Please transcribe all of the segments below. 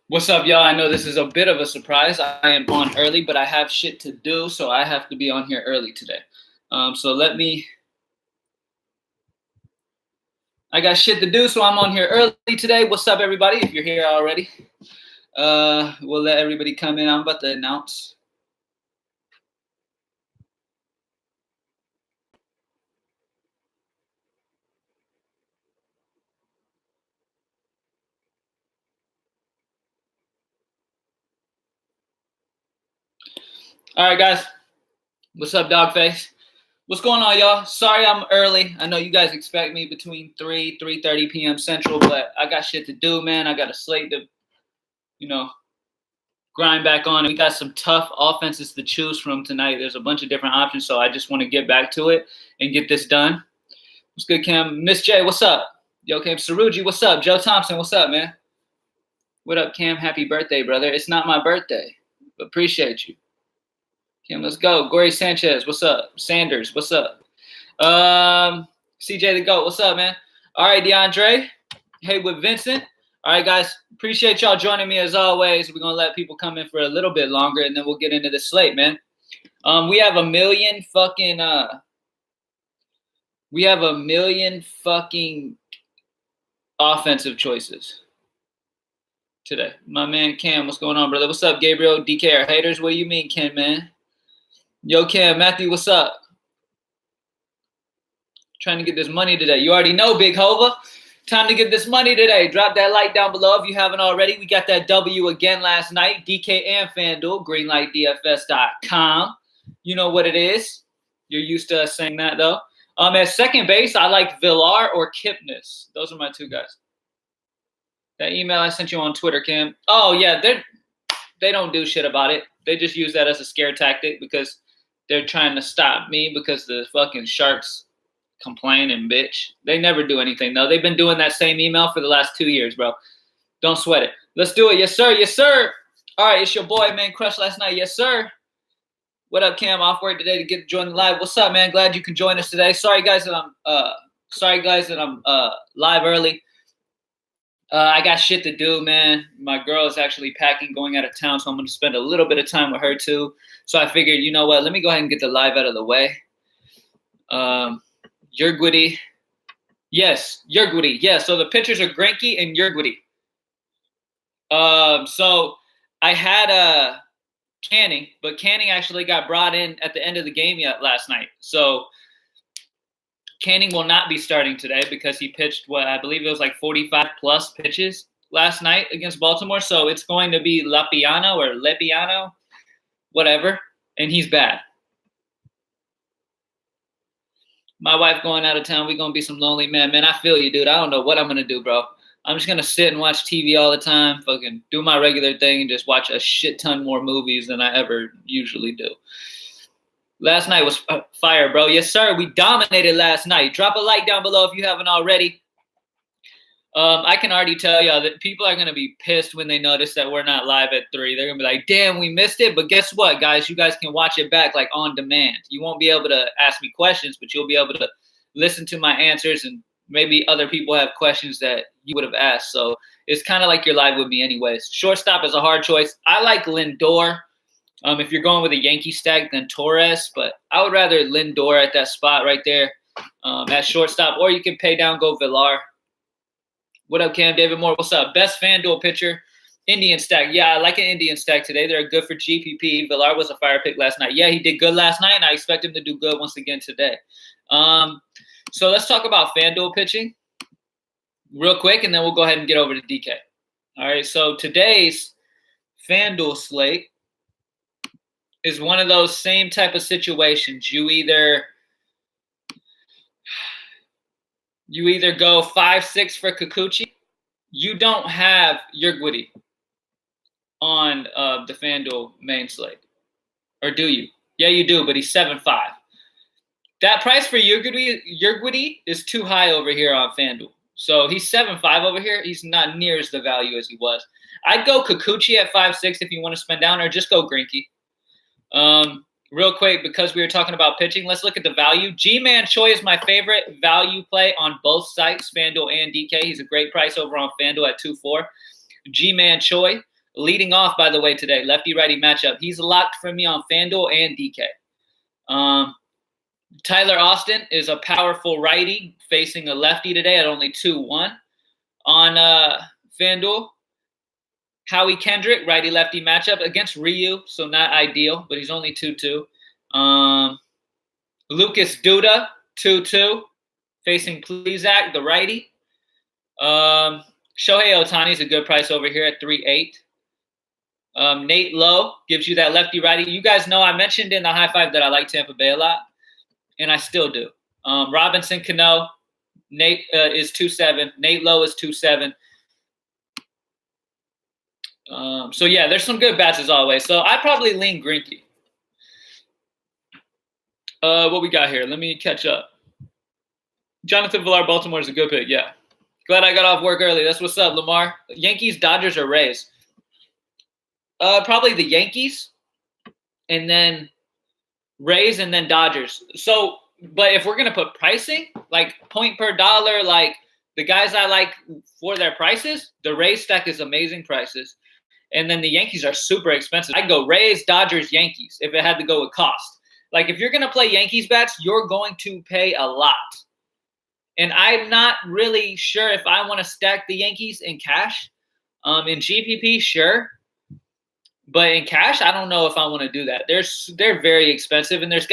What's up, y'all? I know this is a bit of a surprise. I am on early, but I have shit to do, so I have to be on here early today. I got shit to do, so I'm on here early today. What's up, everybody? If you're here already, we'll let everybody come in. I'm about to announce. All right, guys. What's up, Dogface? What's going on, y'all? Sorry I'm early. I know you guys expect me between 3:30 p.m. Central, but I got shit to do, man. I got a slate to, grind back on. We got some tough offenses to choose from tonight. There's a bunch of different options, so I just want to get back to it and get this done. What's good, Cam? Miss J, what's up? Yo, Cam Saruji, what's up? Joe Thompson, what's up, man? What up, Cam? Happy birthday, brother. It's not my birthday, but appreciate you. Cam, let's go. Gory Sanchez, what's up? Sanders, what's up? CJ the GOAT, what's up, man? All right, DeAndre. Hey, with Vincent. All right, guys. Appreciate y'all joining me as always. We're going to let people come in for a little bit longer, and then we'll get into the slate, man. We have a million fucking offensive choices today. My man Cam, what's going on, brother? What's up, Gabriel? DK, our haters? What do you mean, Ken, man? Yo, Cam, Matthew, what's up? Trying to get this money today. You already know, Big Hova. Time to get this money today. Drop that like down below if you haven't already. We got that W again last night. DK and Fanduel, greenlightdfs.com. You know what it is. You're used to us saying that, though. At second base, I like Villar or Kipnis. Those are my two guys. That email I sent you on Twitter, Cam. Oh, yeah, they don't do shit about it. They just use that as a scare tactic because they're trying to stop me because the fucking Sharks complain and bitch. They never do anything, though. They've been doing that same email for the last 2 years, bro. Don't sweat it. Let's do it. Yes, sir. Yes, sir. All right, it's your boy, man. Crushed last night. Yes, sir. What up, Cam? Off work today to join the live. What's up, man? Glad you can join us today. Sorry, guys, that I'm live early. I got shit to do, man. My girl is actually packing, going out of town, so I'm going to spend a little bit of time with her, too. So I figured, you know what? Let me go ahead and get the live out of the way. Yergwity. Yes, Yergwity. Yes, so the pitchers are Greinke and Yergwity. So I had Canning, but Canning actually got brought in at the end of the game last night. So Canning will not be starting today because he pitched I believe it was like 45-plus pitches last night against Baltimore. So it's going to be Lepiano, whatever, and he's bad. My wife going out of town. We're going to be some lonely men. Man, I feel you, dude. I don't know what I'm going to do, bro. I'm just going to sit and watch TV all the time, fucking do my regular thing, and just watch a shit ton more movies than I ever usually do. Last night was fire, bro. Yes, sir. We dominated last night. Drop a like down below if you haven't already. I can already tell y'all that people are going to be pissed when they notice that we're not live at 3. They're going to be like, damn, we missed it. But guess what, guys? You guys can watch it back like on demand. You won't be able to ask me questions, but you'll be able to listen to my answers, and maybe other people have questions that you would have asked. So it's kind of like you're live with me anyways. Shortstop is a hard choice. I like Lindor. If you're going with a Yankee stack, then Torres. But I would rather Lindor at that spot right there at shortstop. Or you can pay down, go Villar. What up, Cam? David Moore, what's up? Best FanDuel pitcher, Indian stack. Yeah, I like an Indian stack today. They're good for GPP. Villar was a fire pick last night. Yeah, he did good last night, and I expect him to do good once again today. So let's talk about FanDuel pitching real quick, and then we'll go ahead and get over to DK. All right, so today's FanDuel slate is one of those same type of situations. You either go 5-6 for Kikuchi. You don't have Yergwity on the FanDuel main slate. Or do you? Yeah, you do, but he's 7-5. That price for Yergwity is too high over here on FanDuel. So he's 7-5 over here. He's not near as the value as he was. I'd go Kikuchi at 5-6 if you want to spend down, or just go Greinke. Real quick, because we were talking about pitching, let's look at the value. G-Man Choi is my favorite value play on both sites, FanDuel and DK. He's a great price over on FanDuel at 2-4. G-Man Choi. Leading off, by the way, today, lefty-righty matchup. He's locked for me on Fanduel and DK. Tyler Austin is a powerful righty facing a lefty today at only 2-1 on Fanduel. Howie Kendrick, righty-lefty matchup against Ryu, so not ideal, but he's only 2-2. Lucas Duda, 2-2, facing Plezak, the righty. Shohei Ohtani is a good price over here at 3-8. Nate Lowe gives you that lefty-righty. You guys know I mentioned in the high five that I like Tampa Bay a lot, and I still do. Robinson Cano, Nate is 2-7. Nate Lowe is 2-7. So, yeah, there's some good bats as always. So, I'd probably lean Greinke. What we got here? Let me catch up. Jonathan Villar, Baltimore is a good pick, yeah. Glad I got off work early. That's what's up, Lamar. Yankees, Dodgers, or Rays? Probably the Yankees, and then Rays, and then Dodgers. So, but if we're going to put pricing, like point per dollar, like the guys I like for their prices, the Rays stack is amazing prices. And then the Yankees are super expensive. I'd go Rays, Dodgers, Yankees if it had to go with cost. Like if you're going to play Yankees bats, you're going to pay a lot. And I'm not really sure if I want to stack the Yankees in cash. In GPP, sure. But in cash, I don't know if I want to do that. They're very expensive, and there's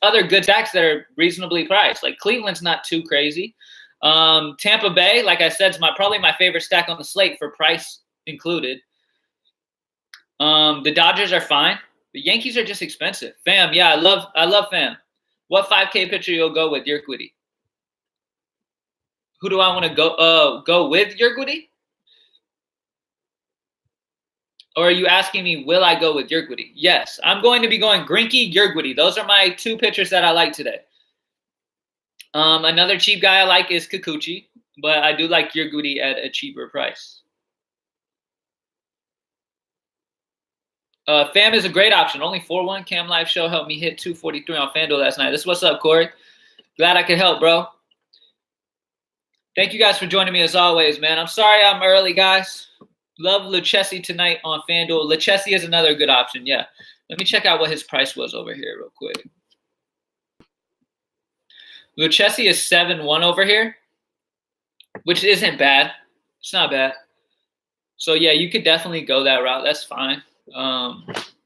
other good stacks that are reasonably priced. Like Cleveland's not too crazy. Tampa Bay, like I said, is probably my favorite stack on the slate for price included. The Dodgers are fine. The Yankees are just expensive. Fam, yeah, I love Fam. What 5K pitcher you'll go with? Yerquity. Who do I want to go with? Yerquity? Or are you asking me, will I go with Yerquity? Yes, I'm going to be going Greinke, Yerquity. Those are my two pitchers that I like today. Another cheap guy I like is Kikuchi, but I do like Yerquity at a cheaper price. Fam is a great option. Only 4-1. Cam Live Show helped me hit 243 on FanDuel last night. This is what's up, Corey. Glad I could help, bro. Thank you guys for joining me as always, man. I'm sorry I'm early, guys. Love Lucchesi tonight on FanDuel. Lucchesi is another good option, yeah. Let me check out what his price was over here real quick. Lucchesi is 7-1 over here, which isn't bad. It's not bad. So, yeah, you could definitely go that route. That's fine.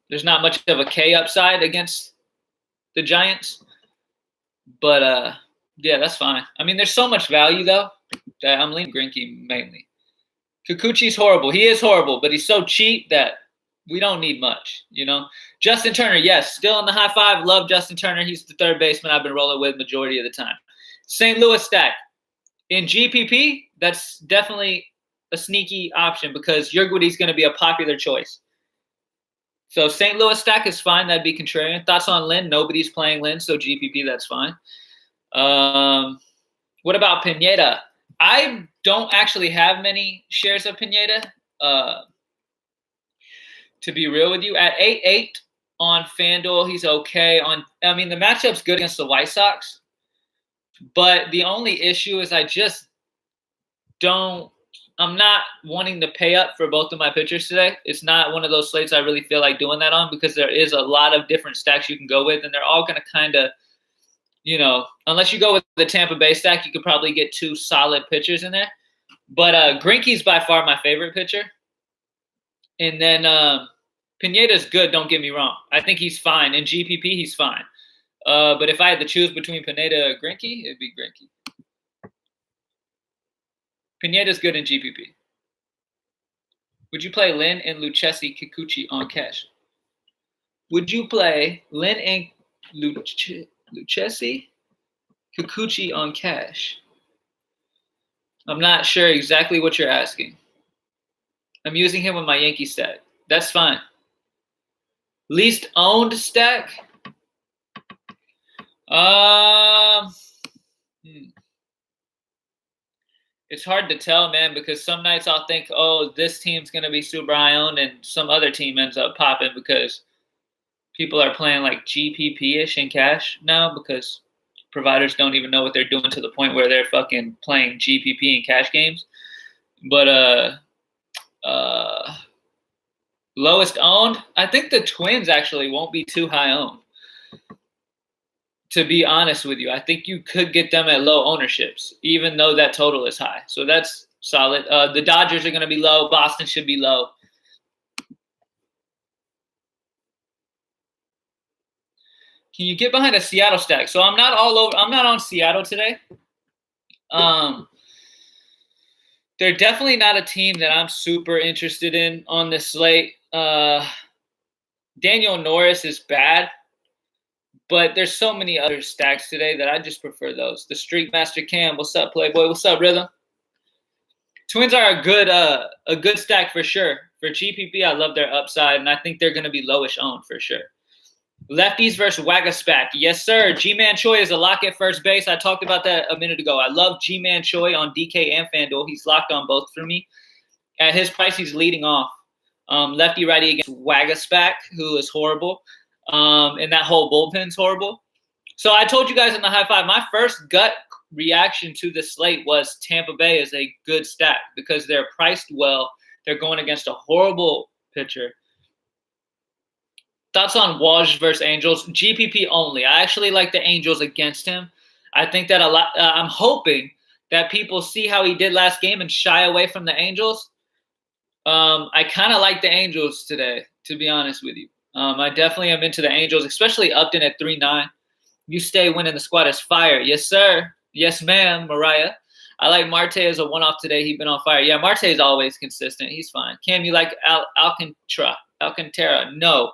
There's not much of a K upside against the Giants. But, yeah, that's fine. I mean, there's so much value, though, that I'm leaning Greinke mainly. Kikuchi's horrible. He is horrible, but he's so cheap that we don't need much, you know? Justin Turner, yes, still in the high five. Love Justin Turner. He's the third baseman I've been rolling with majority of the time. St. Louis stack. In GPP, that's definitely a sneaky option because Yerquity's going to be a popular choice. So St. Louis stack is fine. That'd be contrarian. Thoughts on Lynn? Nobody's playing Lynn, so GPP, that's fine. What about Pineda? I don't actually have many shares of Pineda, to be real with you. At 8-8 on FanDuel, he's okay. The matchup's good against the White Sox, but the only issue is I'm not wanting to pay up for both of my pitchers today. It's not one of those slates I really feel like doing that on because there is a lot of different stacks you can go with, and they're all going to kind of, unless you go with the Tampa Bay stack, you could probably get two solid pitchers in there. But Greinke's by far my favorite pitcher. And then Pineda's good, don't get me wrong. I think he's fine. In GPP, he's fine. But if I had to choose between Pineda and Greinke, it'd be Greinke. Pineda's good in GPP. Would you play Lynn and Lucchesi Kikuchi on cash? Would you play Lynn and Lucchesi Kikuchi on cash? I'm not sure exactly what you're asking. I'm using him with my Yankee stack. That's fine. Least owned stack? It's hard to tell, man, because some nights I'll think, oh, this team's going to be super high owned, and some other team ends up popping because people are playing like GPP-ish in cash now because providers don't even know what they're doing to the point where they're fucking playing GPP in cash games. But Lowest owned? I think the Twins actually won't be too high owned. To be honest with you, I think you could get them at low ownerships, even though that total is high. So that's solid. The Dodgers are going to be low. Boston should be low. Can you get behind a Seattle stack? So I'm not on Seattle today. They're definitely not a team that I'm super interested in on this slate. Daniel Norris is bad, but there's so many other stacks today that I just prefer those. The Streak Master Cam, what's up, Playboy? What's up, Rhythm? Twins are a good stack for sure. For GPP, I love their upside, and I think they're going to be lowish owned for sure. Lefties versus Wagaspack. Yes, sir. G-Man Choi is a lock at first base. I talked about that a minute ago. I love G-Man Choi on DK and Fanduel. He's locked on both for me. At his price, he's leading off. Lefty-righty against Wagaspack, who is horrible. And that whole bullpen's horrible. So I told you guys in the high five, my first gut reaction to the slate was Tampa Bay is a good stack because they're priced well. They're going against a horrible pitcher. Thoughts on Waj versus Angels? GPP only. I actually like the Angels against him. I think that a lot. I'm hoping that people see how he did last game and shy away from the Angels. I kind of like the Angels today, to be honest with you. I definitely am into the Angels, especially Upton at 3.9. You stay winning, the squad is fire. Yes, sir. Yes, ma'am, Mariah. I like Marte as a one-off today. He's been on fire. Yeah, Marte is always consistent. He's fine. Cam, you like Alcantara? No.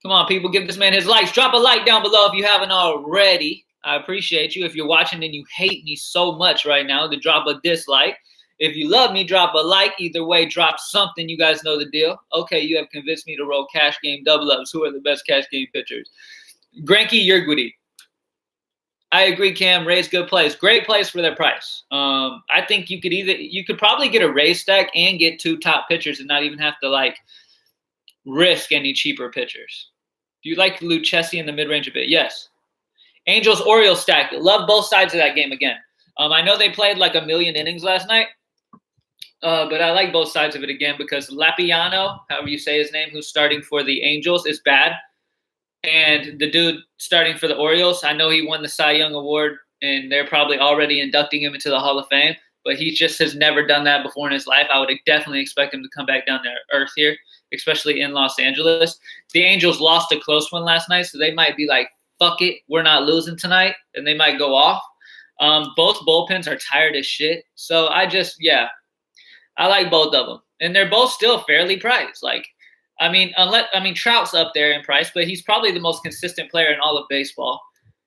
Come on, people, give this man his likes. Drop a like down below if you haven't already. I appreciate you. If you're watching and you hate me so much right now, to drop a dislike. If you love me, drop a like. Either way, drop something. You guys know the deal. Okay, you have convinced me to roll cash game double-ups. Who are the best cash game pitchers? Greinke, Yergudy. I agree, Cam. Rays good plays. Great plays for their price. I think you could probably get a Rays stack and get two top pitchers and not even have to risk any cheaper pitchers. Do you like Lucchesi in the mid-range a bit? Yes. Angels Orioles stack. Love both sides of that game again. I know they played like a million innings last night, but I like both sides of it again because Lapiano, however you say his name, who's starting for the Angels, is bad. And the dude starting for the Orioles, I know he won the Cy Young Award, and they're probably already inducting him into the Hall of Fame, but he just has never done that before in his life. I would definitely expect him to come back down to earth here, especially in Los Angeles. The Angels lost a close one last night, so they might be like, fuck it, we're not losing tonight, and they might go off. Both bullpens are tired as shit, so I like both of them, and they're both still fairly priced. Trout's up there in price, but he's probably the most consistent player in all of baseball.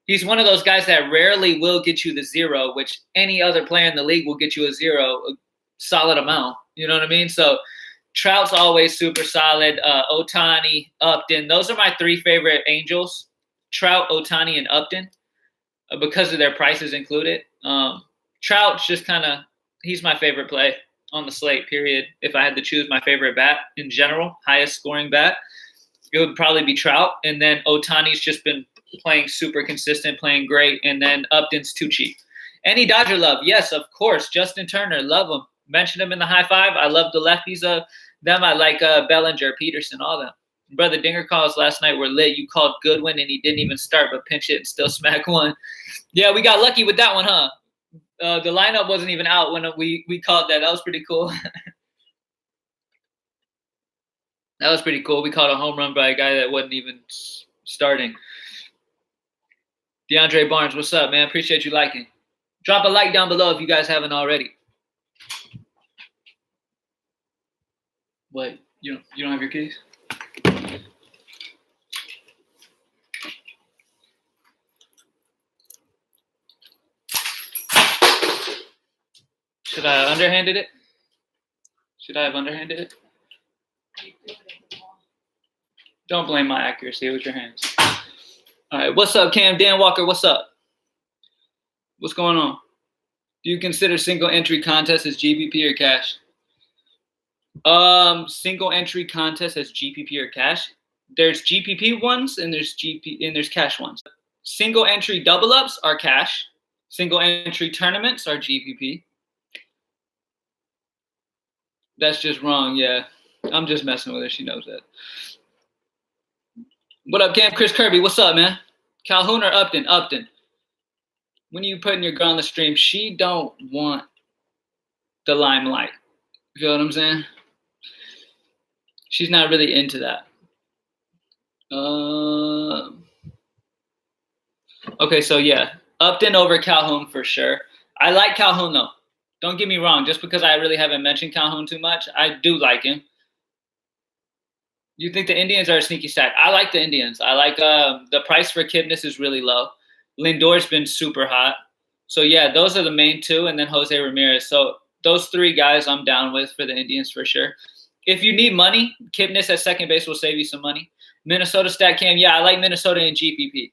He's one of those guys that rarely will get you the zero, which any other player in the league will get you a zero, a solid amount. You know what I mean? So Trout's always super solid. Ohtani, Upton. Those are my three favorite Angels. Trout, Ohtani, and Upton because of their prices included. Trout's just he's my favorite play on the slate, period. If I had to choose my favorite bat in general, highest scoring bat, it would probably be Trout. And then Ohtani's just been playing super consistent, playing great. And then Upton's too cheap. Any Dodger love? Yes, of course. Justin Turner, love him. Mentioned him in the high five. I love the lefties of them. I like Bellinger, Peterson, all them. Brother, Dinger calls last night were lit. You called Goodwin, and he didn't even start, but pinch it and still smack one. Yeah, we got lucky with that one, huh? The lineup wasn't even out when we called that. That was pretty cool. That was pretty cool. We caught a home run by a guy that wasn't even starting. DeAndre Barnes, what's up, man? Appreciate you liking. Drop a like down below if you guys haven't already. What? You don't have your keys? Should I have underhanded it? Don't blame my accuracy with your hands. All right, what's up, Cam? Dan Walker, what's up? What's going on? Do you consider single entry contests as GPP or cash? Single entry contests as GPP or cash. There's GPP ones and there's cash ones. Single entry double ups are cash. Single entry tournaments are GPP. That's just wrong. Yeah, I'm just messing with her. She knows that. What up, Cam? Chris Kirby, what's up, man? Calhoun or Upton? Upton. When are you putting your girl on the stream? She don't want the limelight. You feel what I'm saying? She's not really into that. Okay, so yeah, Upton over Calhoun for sure. I like Calhoun though. Don't get me wrong. Just because I really haven't mentioned Calhoun too much, I do like him. You think the Indians are a sneaky stack? I like the Indians. I like the price for Kipnis is really low. Lindor's been super hot. So yeah, those are the main two, and then Jose Ramirez. So those three guys I'm down with for the Indians for sure. If you need money, Kipnis at second base will save you some money. Minnesota stack Cam. Yeah, I like Minnesota in GPP.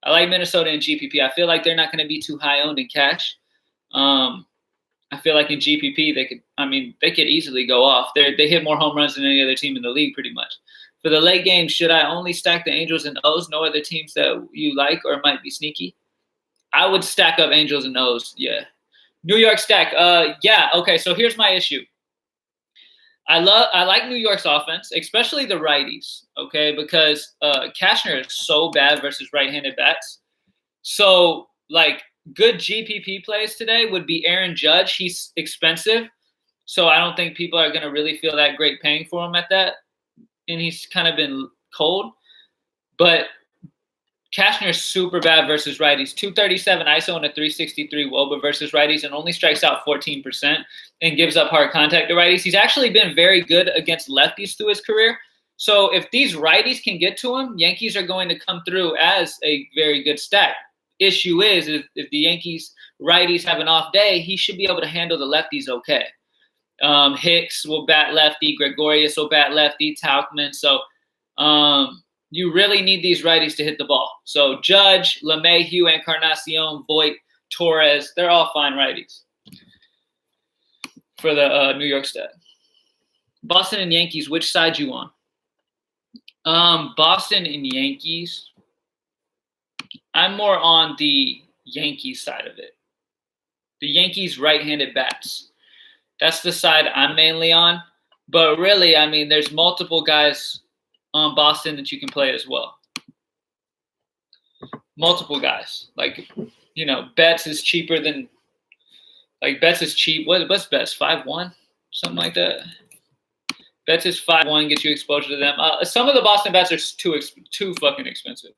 I feel like they're not going to be too high owned in cash. I feel like in GPP they could easily go off. They hit more home runs than any other team in the league pretty much. For the late game, should I only stack the Angels and O's? No other teams that you like or might be sneaky? I would stack up Angels and O's, yeah. New York stack, yeah. Okay, so here's my issue. I like New York's offense, especially the righties, okay, because Cashner is so bad versus right-handed bats. So, like, good GPP plays today would be Aaron Judge. He's expensive, so I don't think people are going to really feel that great paying for him at that, and he's kind of been cold. But Cashner is super bad versus righties. 237 ISO and a 363 WOBA versus righties, and only strikes out 14% and gives up hard contact to righties. He's actually been very good against lefties through his career. So if these righties can get to him, Yankees are going to come through as a very good stack. Issue is if the Yankees righties have an off day, he should be able to handle the lefties okay. Hicks will bat lefty. Gregorius will bat lefty. Tauchman. So you really need these righties to hit the ball. So Judge, LeMahieu, Encarnacion, Voit, Torres, they're all fine righties for the New York stat. Boston and Yankees, which side you on? Boston and Yankees. I'm more on the Yankees side of it. The Yankees right-handed bats. That's the side I'm mainly on. But really, I mean, there's multiple guys on Boston that you can play as well. Multiple guys. Like, you know, Betts is cheaper than – like, Betts is cheap. What's Betts, 5-1? Something like that. Betts is 5-1, gets you exposure to them. Some of the Boston bats are too fucking expensive.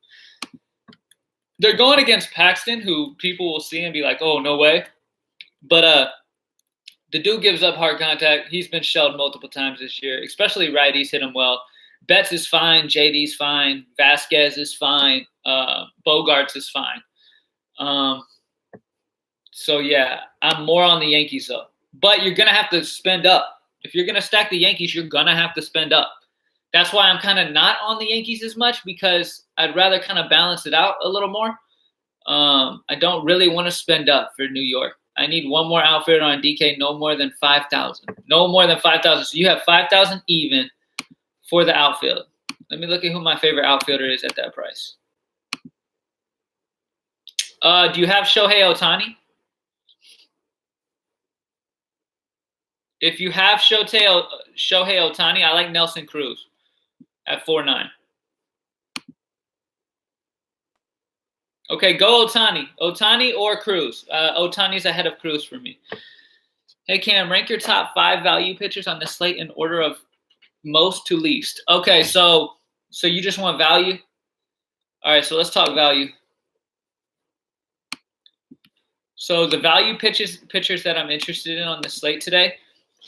They're going against Paxton, who people will see and be like, oh, no way. But the dude gives up hard contact. He's been shelled multiple times this year, especially righties hit him well. Betts is fine. JD's fine. Vasquez is fine. Bogarts is fine. So, yeah, I'm more on the Yankees, though. But you're going to have to spend up. If you're going to stack the Yankees, you're going to have to spend up. That's why I'm kind of not on the Yankees as much, because I'd rather kind of balance it out a little more. I don't really want to spend up for New York. I need one more outfielder on DK, no more than 5,000. No more than 5,000. So you have 5,000 even for the outfield. Let me look at who my favorite outfielder is at that price. Do you have Shohei Ohtani? If you have Shohei Ohtani, I like Nelson Cruz at 4.9. Okay, go Ohtani. Ohtani or Cruz. Ohtani's ahead of Cruz for me. Hey, Cam, rank your top 5 value pitchers on the slate in order of most to least. Okay, so you just want value? All right, so let's talk value. So the value pitchers that I'm interested in on the slate today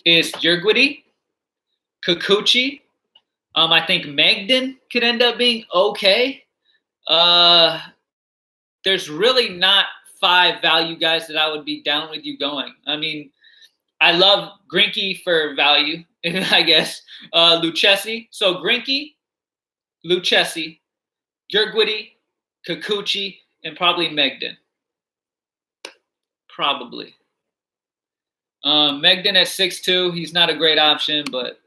is Urquidy, Kikuchi. I think Magden could end up being okay. There's really not 5 value guys that I would be down with you going. I mean, I love Greinke for value, I guess. Lucchesi. So Greinke, Lucchesi, Urquidy, Kikuchi, and probably Magden. Probably. Magden at 6'2", he's not a great option, but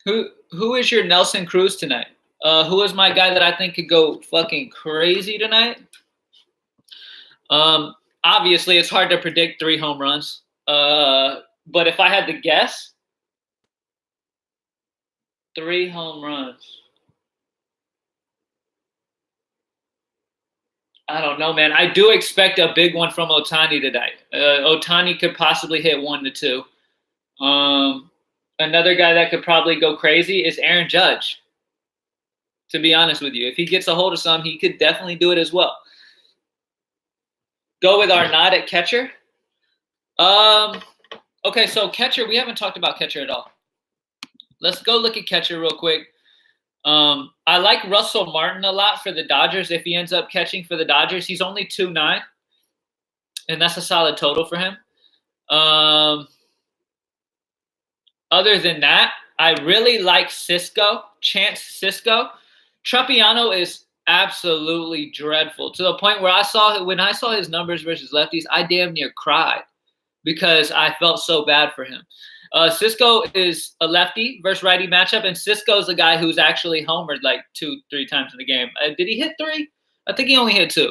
who is your Nelson Cruz tonight? Who is my guy that I think could go fucking crazy tonight? Obviously, it's hard to predict 3 home runs. But if I had to guess, 3 home runs. I don't know, man. I do expect a big one from Ohtani tonight. Ohtani could possibly hit 1 to 2. Another guy that could probably go crazy is Aaron Judge. To be honest with you, if he gets a hold of some, he could definitely do it as well. Go with our nod at catcher. Okay, so catcher, we haven't talked about catcher at all. Let's go look at catcher real quick. I like Russell Martin a lot for the Dodgers. If he ends up catching for the Dodgers, he's only 2.9, and that's a solid total for him. Other than that, I really like Chance Sisco. Tropiano is absolutely dreadful to the point where when I saw his numbers versus lefties, I damn near cried because I felt so bad for him. Sisco is a lefty versus righty matchup, and Sisco's a guy who's actually homered like 2-3 times in the game. Did he hit 3? I think he only hit 2.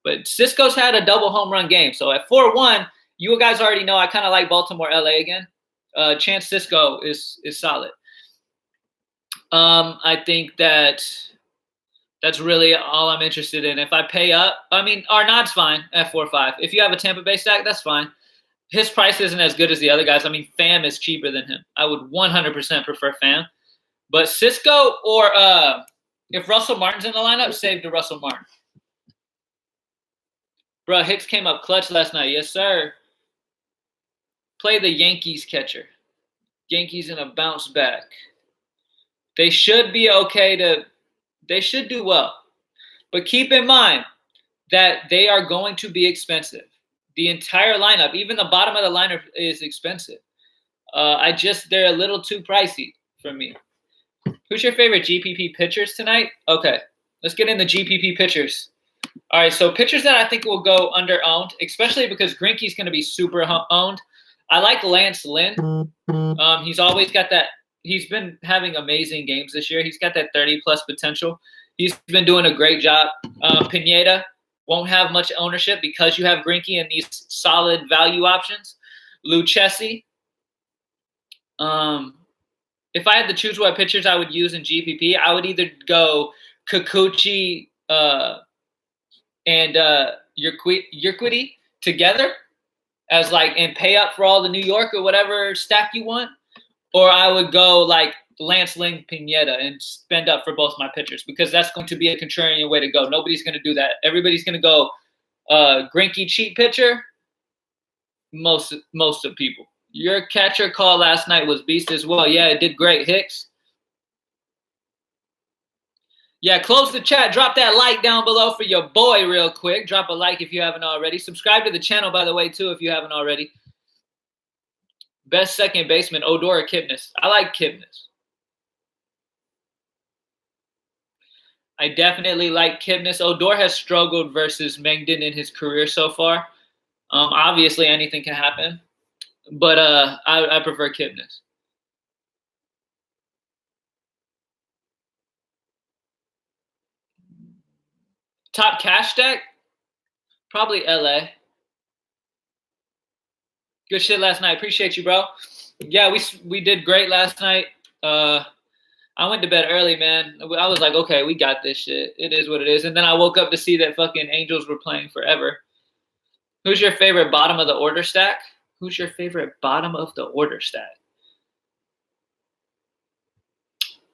But Sisco's had a double home run game. So at 4-1, you guys already know I kind of like Baltimore, LA again. Chance Sisco is solid. I think that's really all I'm interested in. If I pay up, our nod's fine at 4-5. If you have a Tampa Bay stack, that's fine. His price isn't as good as the other guys. Pham is cheaper than him. I would 100% prefer Pham. But Sisco or if Russell Martin's in the lineup, save to Russell Martin. Bro, Hicks came up clutch last night. Yes, sir. Play the Yankees catcher. Yankees in a bounce back. They should be okay they should do well. But keep in mind that they are going to be expensive. The entire lineup, even the bottom of the lineup is expensive. They're a little too pricey for me. Who's your favorite GPP pitchers tonight? Okay, let's get into GPP pitchers. All right, so pitchers that I think will go under-owned, especially because Greinke's going to be super owned. I like Lance Lynn. He's always got that. He's been having amazing games this year. He's got that 30-plus potential. He's been doing a great job. Pineda won't have much ownership because you have Greinke and these solid value options. Lucchesi. If I had to choose what pitchers I would use in GPP, I would either go Kikuchi and Urquidy together as and pay up for all the New York or whatever stack you want, or I would go like Lance Lynn Pineda and spend up for both my pitchers because that's going to be a contrarian way to go. Nobody's going to do that. Everybody's going to go Greinke cheap pitcher. Most of people. Your catcher call last night was beast as well. Yeah, it did great, Hicks. Yeah, close the chat. Drop that like down below for your boy real quick. Drop a like if you haven't already. Subscribe to the channel, by the way, too, if you haven't already. Best second baseman, Odor or Kipnis? I like Kipnis. I definitely like Kipnis. Odor has struggled versus Mengden in his career so far. Obviously, anything can happen. But I prefer Kipnis. Top cash stack? Probably LA. Good shit last night. Appreciate you, bro. Yeah, we did great last night. I went to bed early, man. I was like, okay, we got this shit. It is what it is. And then I woke up to see that fucking Angels were playing forever. Who's your favorite bottom of the order stack? Who's your favorite bottom of the order stack?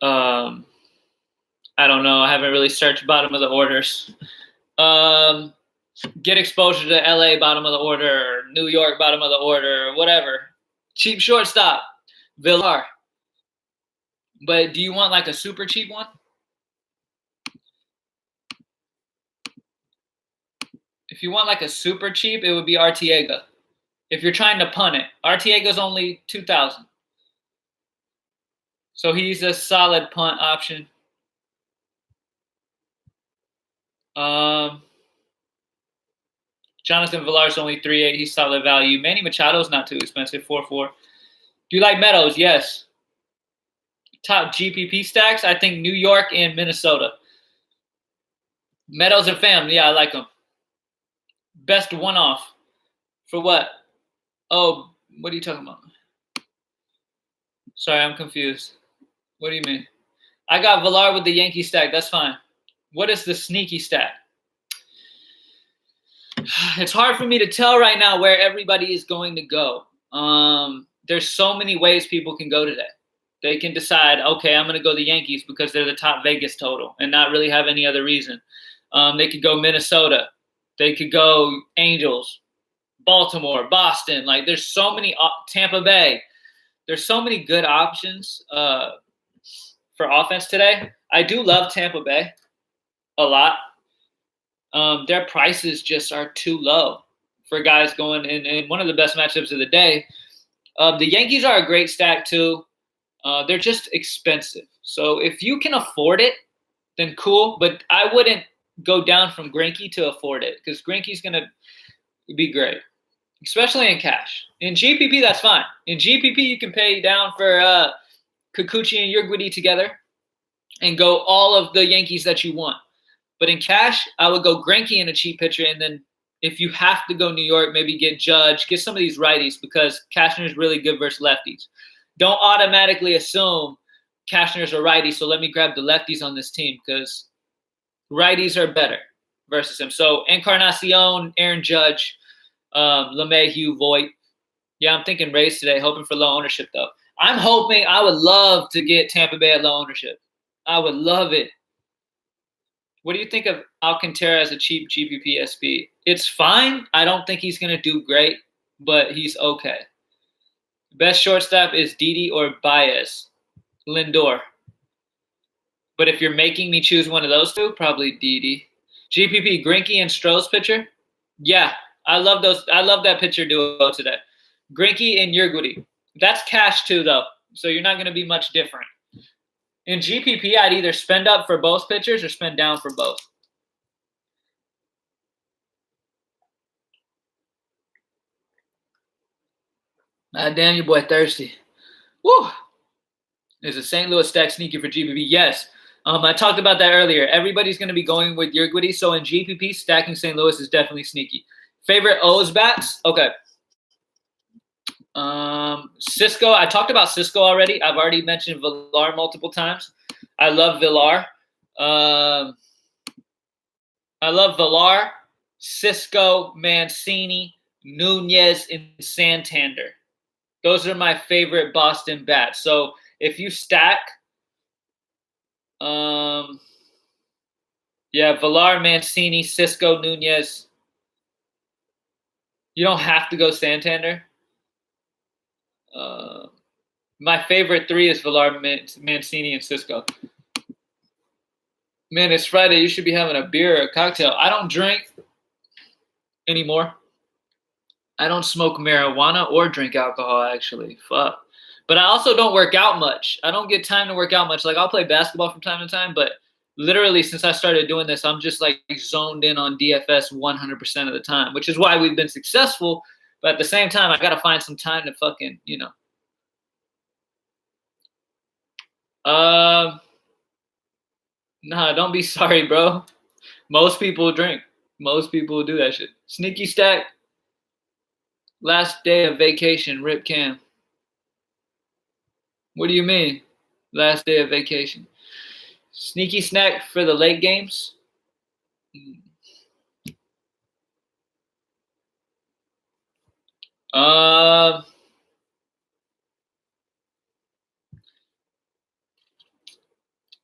I don't know. I haven't really searched bottom of the orders. Get exposure to LA bottom of the order, or New York bottom of the order, or whatever. Cheap shortstop, Villar. But do you want like a super cheap one? If you want like a super cheap, it would be Artiega. If you're trying to punt it, Artiega's only $2,000. So he's a solid punt option. Jonathan Villar's only 3.8. He's solid value. Manny Machado's not too expensive, 4.4. Do you like Meadows? Yes. Top GPP stacks, I think New York and Minnesota. Meadows and Pham, yeah, I like them. Best one-off. For what? Oh, What are you talking about? Sorry, I'm confused. What do you mean? I got Villar with the Yankee stack. That's fine. What is the sneaky stack? It's hard for me to tell right now where everybody is going to go. There's so many ways people can go today. They can decide, okay, I'm going to go the Yankees because they're the top Vegas total and not really have any other reason. They could go Minnesota. They could go Angels, Baltimore, Boston. Like there's so many, Tampa Bay. There's so many good options for offense today. I do love Tampa Bay a lot. Their prices just are too low for guys going in one of the best matchups of the day. The Yankees are a great stack too. They're just expensive. So if you can afford it, then cool. But I wouldn't go down from Greinke to afford it because Greinke's going to be great, especially in cash. In GPP, that's fine. In GPP, you can pay down for Kikuchi and Urquidy together and go all of the Yankees that you want. But in cash, I would go Greinke in a cheap pitcher. And then if you have to go New York, maybe get Judge, get some of these righties because Cashner's really good versus lefties. Don't automatically assume Cashner's a righty, so let me grab the lefties on this team because righties are better versus him. So Encarnacion, Aaron Judge, LeMahieu, Voit. Yeah, I'm thinking Rays today, hoping for low ownership though. I would love to get Tampa Bay at low ownership. I would love it. What do you think of Alcantara as a cheap GPP SP? It's fine. I don't think he's going to do great, but he's okay. Best shortstop is Didi or Baez. Lindor. But if you're making me choose one of those two, probably Didi. GPP, Greinke and Stroh's pitcher? Yeah, I love those. I love that pitcher duo today. Greinke and Urquidy. That's cash too, though, so you're not going to be much different. In GPP, I'd either spend up for both pitchers or spend down for both. Damn, your boy thirsty. Woo! Is a St. Louis stack sneaky for GPP? Yes. I talked about that earlier. Everybody's going to be going with Urquidy, so in GPP, stacking St. Louis is definitely sneaky. Favorite O's bats? Okay. Cisco. I talked about Cisco already. I've already mentioned Villar multiple times. I love Villar. Cisco, Mancini, Nunez, and Santander. Those are my favorite Boston bats. So if you stack, Villar, Mancini, Cisco, Nunez. You don't have to go Santander. My favorite three is Villar, Mancini, and Cisco. Man, it's Friday. You should be having a beer or a cocktail. I don't drink anymore. I don't smoke marijuana or drink alcohol, actually. Fuck. But I also don't work out much. I don't get time to work out much. Like, I'll play basketball from time to time, but literally since I started doing this, I'm just, like, zoned in on DFS 100% of the time, which is why we've been successful. But at the same time, I got to find some time to fucking, Nah, don't be sorry, bro. Most people drink. Most people do that shit. Sneaky stack. Last day of vacation, Rip Cam. What do you mean? Last day of vacation. Sneaky snack for the late games?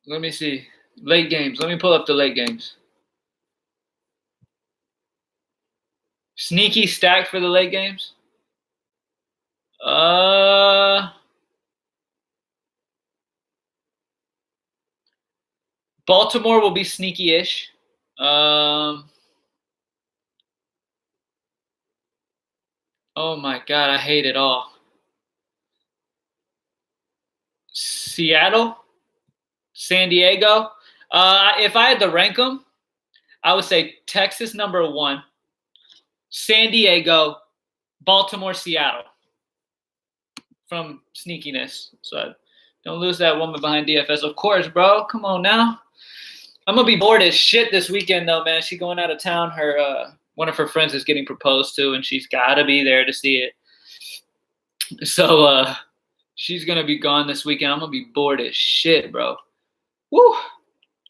Let me see. Late games. Let me pull up the late games. Sneaky stack for the late games? Baltimore will be sneaky-ish. Oh my God, I hate it all. Seattle? San Diego? If I had to rank them, I would say Texas number 1, San Diego, Baltimore, Seattle. From sneakiness. So don't lose that woman behind DFS. Of course, bro. Come on now. I'm going to be bored as shit this weekend, though, man. She's going out of town. One of her friends is getting proposed to, and she's got to be there to see it. So she's gonna be gone this weekend. I'm gonna be bored as shit, bro. Woo!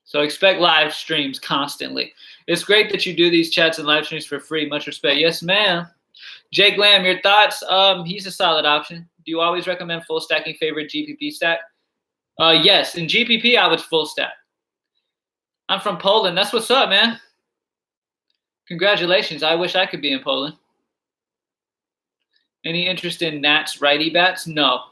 So expect live streams constantly. It's great that you do these chats and live streams for free. Much respect. Yes, ma'am. Jake Lamb, your thoughts? He's a solid option. Do you always recommend full stacking favorite GPP stack? Yes. In GPP, I would full stack. I'm from Poland. That's what's up, man. Congratulations. I wish I could be in Poland. Any interest in Nats righty bats? No.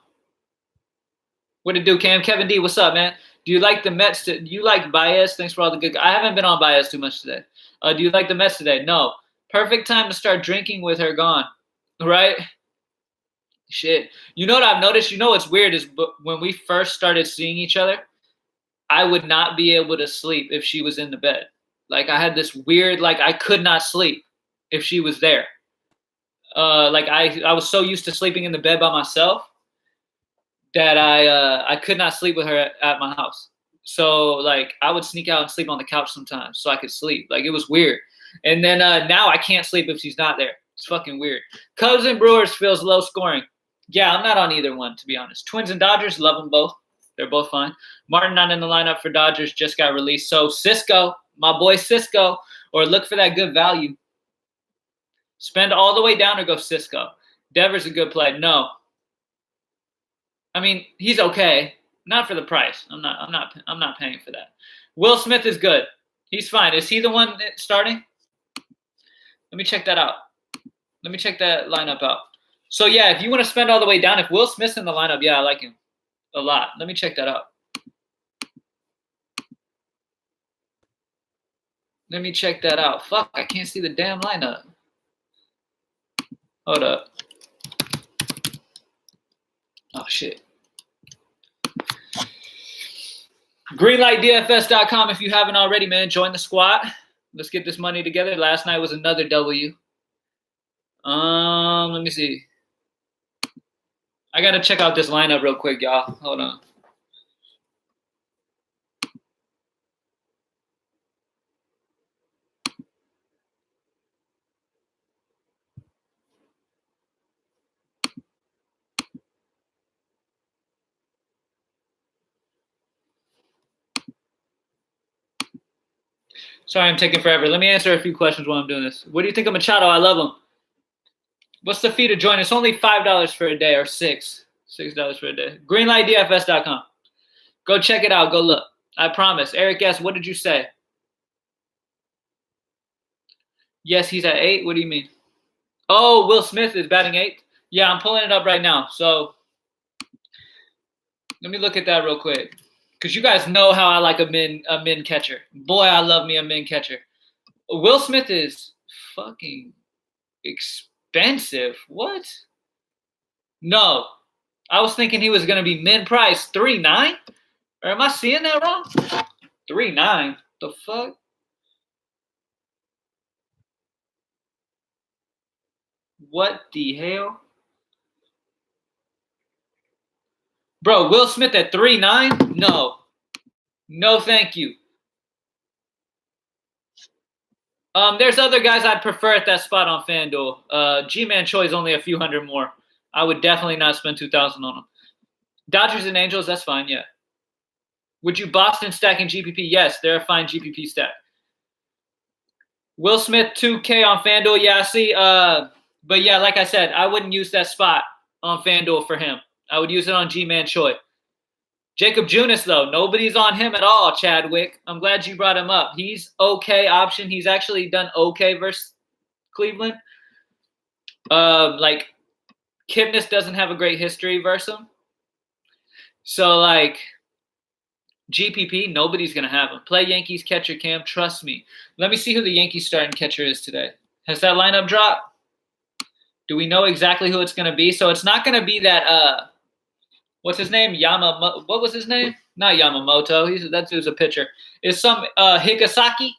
What it do, Cam? Kevin D, what's up, man? Do you like the Mets? Do you like Baez? Thanks for all the good. I haven't been on Baez too much today. Do you like the Mets today? No. Perfect time to start drinking with her gone, right? Shit. You know what I've noticed? You know what's weird is when we first started seeing each other, I would not be able to sleep if she was in the bed. Like I had this weird, like I could not sleep if she was there. Like I was so used to sleeping in the bed by myself that I could not sleep with her at my house. So like I would sneak out and sleep on the couch sometimes so I could sleep. Like it was weird. And then now I can't sleep if she's not there. It's fucking weird. Cubs and Brewers feels low scoring. Yeah, I'm not on either one, to be honest. Twins and Dodgers, love them both. They're both fine. Martin not in the lineup for Dodgers, just got released. So Cisco, my boy Cisco, or look for that good value. Spend all the way down or go Cisco. Devers a good play. No. I mean, he's okay. Not for the price. I'm not paying for that. Will Smith is good. He's fine. Is he the one starting? Let me check that out. Let me check that lineup out. So yeah, if you want to spend all the way down, if Will Smith's in the lineup, yeah, I like him a lot. Let me check that out. Let me check that out. Fuck, I can't see the damn lineup. Hold up. Oh, shit. Greenlightdfs.com if you haven't already, man. Join the squad. Let's get this money together. Last night was another W. Let me see. I got to check out this lineup real quick, y'all. Hold on. Sorry, I'm taking forever. Let me answer a few questions while I'm doing this. What do you think of Machado? I love him. What's the fee to join? It's only $5 for a day or $6 for a day. Greenlightdfs.com. Go check it out. Go look. I promise. Eric S., what did you say? Yes, he's at 8. What do you mean? Oh, Will Smith is batting 8? Yeah, I'm pulling it up right now. So let me look at that real quick. Because you guys know how I like a min catcher. Boy, I love me a min catcher. Will Smith is fucking expensive. What? No. I was thinking he was going to be min price 3.9? Or am I seeing that wrong? 3.9. The fuck? What the hell? Bro, Will Smith at 3.9? No. No, thank you. There's other guys I'd prefer at that spot on FanDuel. G-Man Choi is only a few hundred more. I would definitely not spend $2,000 on him. Dodgers and Angels, that's fine, yeah. Would you Boston stack in GPP? Yes, they're a fine GPP stack. Will Smith 2K on FanDuel, yeah, I see. But yeah, like I said, I wouldn't use that spot on FanDuel for him. I would use it on G-Man Choi. Jacob Junis, though, nobody's on him at all, Chadwick. I'm glad you brought him up. He's okay option. He's actually done okay versus Cleveland. Like, Kipnis doesn't have a great history versus him. So, like, GPP, nobody's going to have him. Play Yankees catcher, Cam. Trust me. Let me see who the Yankees starting catcher is today. Has that lineup dropped? Do we know exactly who it's going to be? So it's not going to be that what's his name? What was his name? Not Yamamoto. That dude's a pitcher. It's some Higawasaki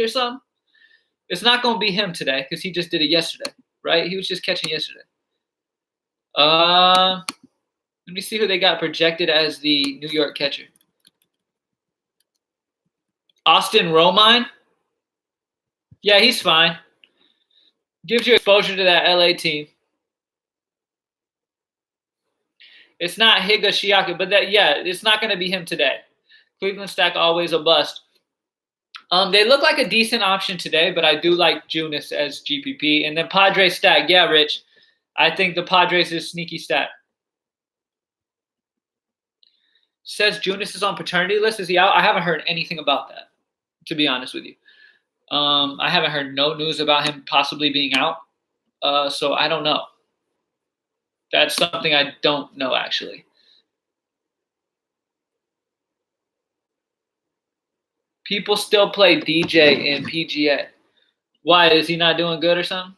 or something. It's not going to be him today because he just did it yesterday, right? He was just catching yesterday. Let me see who they got projected as the New York catcher. Austin Romine? Yeah, he's fine. Gives you exposure to that LA team. It's not Higashiyaka, but it's not going to be him today. Cleveland stack always a bust. They look like a decent option today, but I do like Junis as GPP. And then Padres stack. Yeah, Rich. I think the Padres is sneaky stack. Says Junis is on paternity list. Is he out? I haven't heard anything about that, to be honest with you. I haven't heard no news about him possibly being out. So I don't know. That's something I don't know, actually. People still play DJ in PGA. Why? Is he not doing good or something?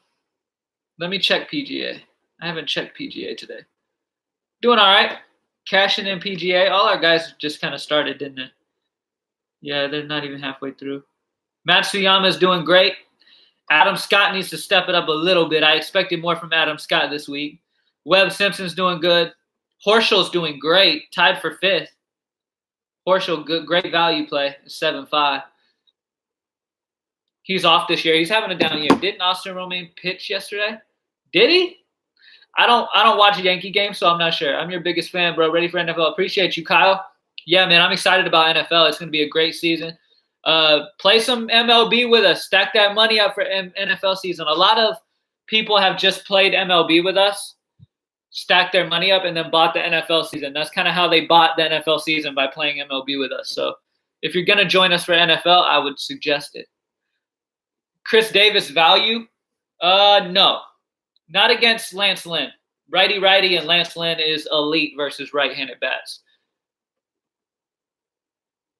Let me check PGA. I haven't checked PGA today. Doing all right. Cashing in PGA. All our guys just kind of started, didn't they? Yeah, they're not even halfway through. Matsuyama is doing great. Adam Scott needs to step it up a little bit. I expected more from Adam Scott this week. Webb Simpson's doing good. Horschel's doing great. Tied for 5th. Horschel, good, great value play. 7.5. He's off this year. He's having a down year. Didn't Austin Romaine pitch yesterday? Did he? I don't watch Yankee games, so I'm not sure. I'm your biggest fan, bro. Ready for NFL. Appreciate you, Kyle. Yeah, man, I'm excited about NFL. It's going to be a great season. Play some MLB with us. Stack that money up for NFL season. A lot of people have just played MLB with us, stacked their money up, and then bought the NFL season. That's kind of how they bought the NFL season, by playing MLB with us. So if you're going to join us for NFL, I would suggest it. Chris Davis value? No. Not against Lance Lynn. Righty, and Lance Lynn is elite versus right-handed bats.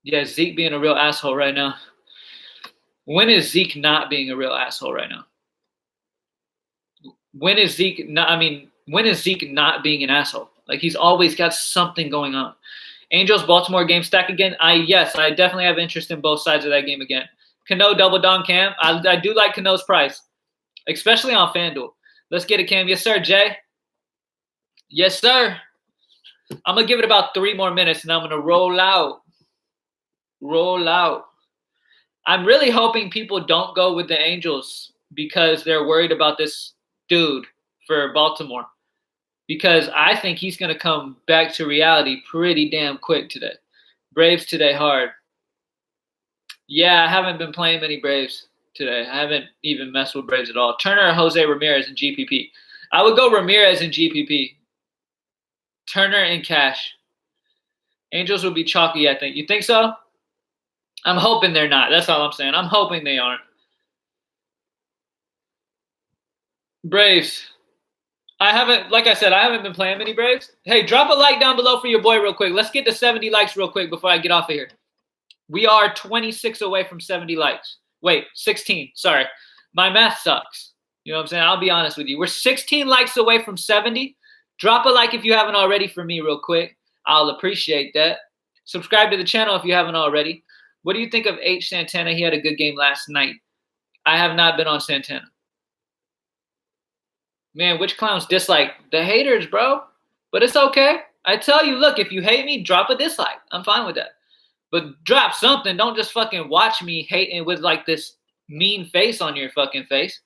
Yeah, Zeke being a real asshole right now. When is Zeke not being a real asshole right now? When is Zeke not being an asshole? Like, he's always got something going on. Angels Baltimore game stack again. I definitely have interest in both sides of that game again. Cano double Don Cam. I do like Cano's price, especially on FanDuel. Let's get it, Cam. Yes, sir, Jay. Yes, sir. I'm going to give it about 3 more minutes, and I'm going to roll out. I'm really hoping people don't go with the Angels because they're worried about this dude for Baltimore. Because I think he's going to come back to reality pretty damn quick today. Braves today hard. Yeah, I haven't been playing many Braves today. I haven't even messed with Braves at all. Turner or Jose Ramirez in GPP? I would go Ramirez in GPP. Turner in cash. Angels will be chalky, I think. You think so? I'm hoping they're not. That's all I'm saying. I'm hoping they aren't. Braves. Like I said, I haven't been playing many Braves. Hey, drop a like down below for your boy real quick. Let's get to 70 likes real quick before I get off of here. We are 26 away from 70 likes. Wait, 16. Sorry. My math sucks. You know what I'm saying? I'll be honest with you. We're 16 likes away from 70. Drop a like if you haven't already for me real quick. I'll appreciate that. Subscribe to the channel if you haven't already. What do you think of H. Santana? He had a good game last night. I have not been on Santana. Man, which clowns dislike? The haters, bro. But it's okay. I tell you, look, if you hate me, drop a dislike. I'm fine with that. But drop something. Don't just fucking watch me hating with like this mean face on your fucking face.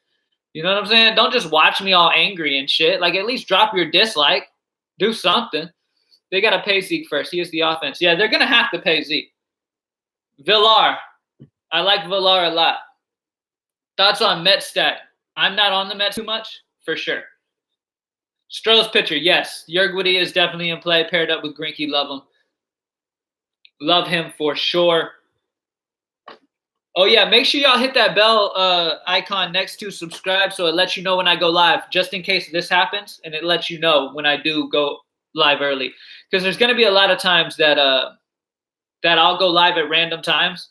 You know what I'm saying? Don't just watch me all angry and shit. Like, at least drop your dislike. Do something. They got to pay Zeke first. He is the offense. Yeah, they're going to have to pay Zeke. Villar. I like Villar a lot. Thoughts on Met stat? I'm not on the Mets too much, for sure. Stroh's pitcher, yes. Yergwoody is definitely in play, paired up with Greinke. Love him. Love him for sure. Oh, yeah, make sure y'all hit that bell icon next to subscribe so it lets you know when I go live, just in case this happens, and it lets you know when I do go live early. Because there's going to be a lot of times that I'll go live at random times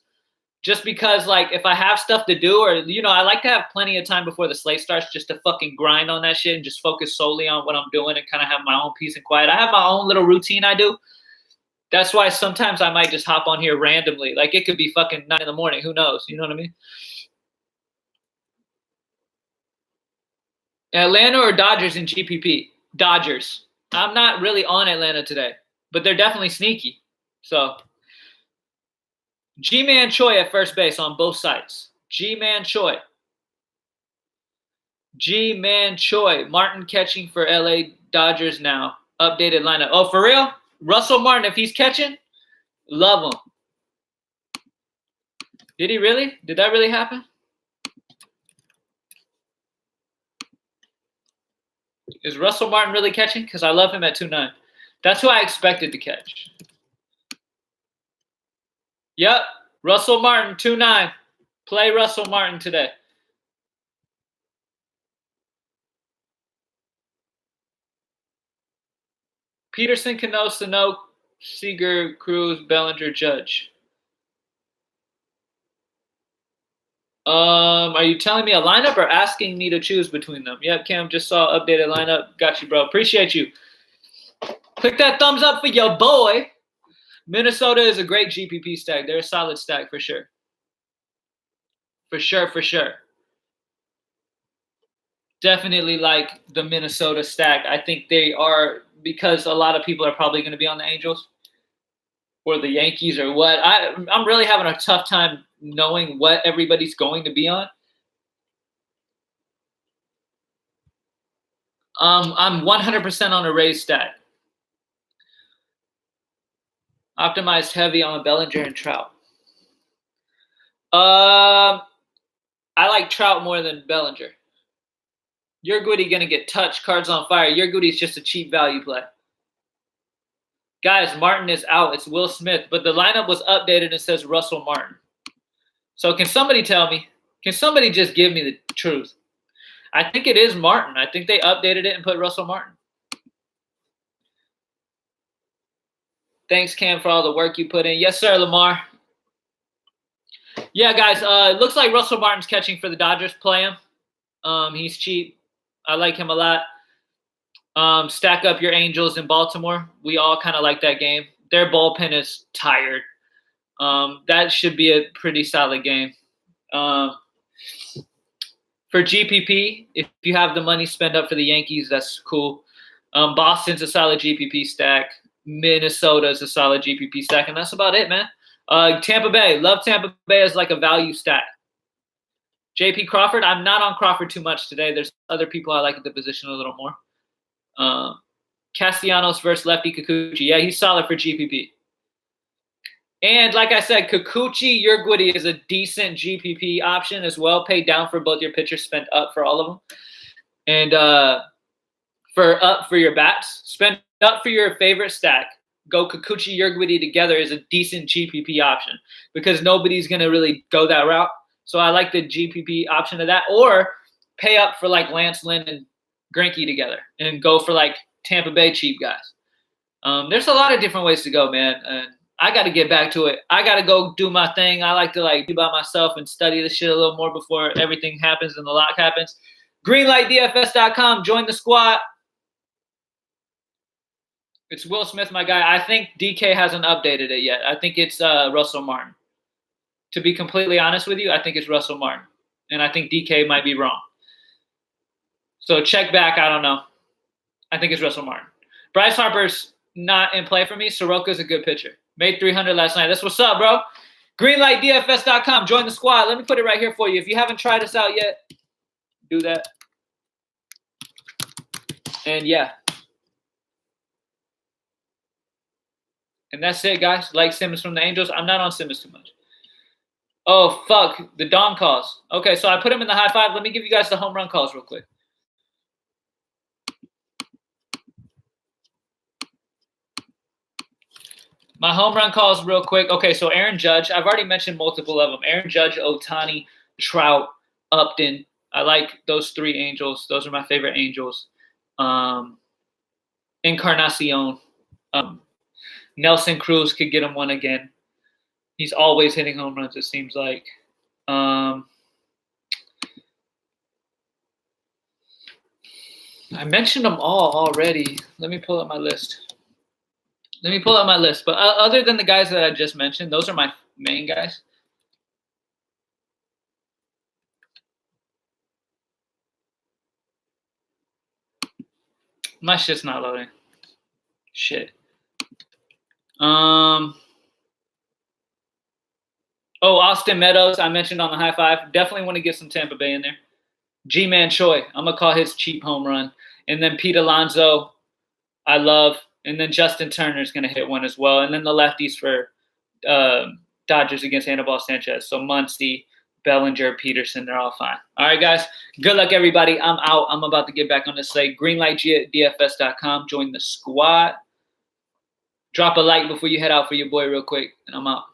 just because, like, if I have stuff to do or, you know, I like to have plenty of time before the slate starts just to fucking grind on that shit and just focus solely on what I'm doing and kind of have my own peace and quiet. I have my own little routine I do. That's why sometimes I might just hop on here randomly. Like, it could be fucking 9 in the morning. Who knows? You know what I mean? Atlanta or Dodgers in GPP? Dodgers. I'm not really on Atlanta today, but they're definitely sneaky. So, G-Man Choi at first base on both sides. G-Man Choi. G-Man Choi. Martin catching for LA Dodgers now. Updated lineup. Oh, for real? Russell Martin, if he's catching, love him. Did he really? Did that really happen? Is Russell Martin really catching? Because I love him at 2.9. That's who I expected to catch. Yep. Russell Martin, 2.9. Play Russell Martin today. Peterson, Cano, Sano, Seager, Cruz, Bellinger, Judge. Are you telling me a lineup or asking me to choose between them? Yep, Cam, just saw updated lineup. Got you, bro. Appreciate you. Click that thumbs up for your boy. Minnesota is a great GPP stack. They're a solid stack for sure. For sure. Definitely like the Minnesota stack. I think they are, because a lot of people are probably going to be on the Angels or the Yankees or what. I'm really having a tough time knowing what everybody's going to be on. I'm 100% on a Rays stack. Optimized heavy on Bellinger and Trout. I like Trout more than Bellinger. Your Goody going to get touched, cards on fire. Your Goody's just a cheap value play. Guys, Martin is out. It's Will Smith. But the lineup was updated and says Russell Martin. So can somebody tell me? Can somebody just give me the truth? I think it is Martin. I think they updated it and put Russell Martin. Thanks, Cam, for all the work you put in. Yes, sir, Lamar. Yeah, guys, it looks like Russell Martin's catching for the Dodgers. Play him. He's cheap. I like him a lot. Stack up your Angels in Baltimore. We all kind of like that game. Their bullpen is tired. That should be a pretty solid game. For GPP, if you have the money spent up for the Yankees, that's cool. Boston's a solid GPP stack. Minnesota's a solid GPP stack, and that's about it, man. Tampa Bay. Love Tampa Bay as like a value stack. JP Crawford, I'm not on Crawford too much today. There's other people I like at the position a little more. Castellanos versus lefty Kikuchi. Yeah, he's solid for GPP. And like I said, Kikuchi, Urquidy is a decent GPP option as well. Paid down for both your pitchers, spent up for all of them. And for your bats, spend up for your favorite stack. Go Kikuchi, Urquidy together is a decent GPP option because nobody's going to really go that route. So I like the GPP option of that. Or pay up for like Lance Lynn and Greinke together and go for like Tampa Bay cheap guys. There's a lot of different ways to go, man. And I got to get back to it. I got to go do my thing. I like to like be by myself and study this shit a little more before everything happens and the lock happens. Greenlightdfs.com. Join the squad. It's Will Smith, my guy. I think DK hasn't updated it yet. I think it's Russell Martin. To be completely honest with you, I think it's Russell Martin. And I think DK might be wrong. So check back. I don't know. I think it's Russell Martin. Bryce Harper's not in play for me. Soroka's a good pitcher. Made 300 last night. That's what's up, bro. Greenlightdfs.com. Join the squad. Let me put it right here for you. If you haven't tried us out yet, do that. And yeah. And that's it, guys. Like Simmons from the Angels. I'm not on Simmons too much. Oh, fuck. The Dom calls. Okay, so I put him in the high five. Let me give you guys the home run calls real quick. My home run calls real quick. Okay, so Aaron Judge. I've already mentioned multiple of them. Aaron Judge, Ohtani, Trout, Upton. I like those three Angels. Those are my favorite Angels. Encarnacion. Nelson Cruz could get him one again. He's always hitting home runs, it seems like. I mentioned them all already. Let me pull up my list. But other than the guys that I just mentioned, those are my main guys. My shit's not loading. Shit. Austin Meadows, I mentioned on the high five. Definitely want to get some Tampa Bay in there. G-Man Choi, I'm going to call his cheap home run. And then Pete Alonso, I love. And then Justin Turner's going to hit one as well. And then the lefties for Dodgers against Anibal Sanchez. So Muncy, Bellinger, Peterson, they're all fine. All right, guys. Good luck, everybody. I'm out. I'm about to get back on the site. Greenlightdfs.com. Join the squad. Drop a like before you head out for your boy real quick, and I'm out.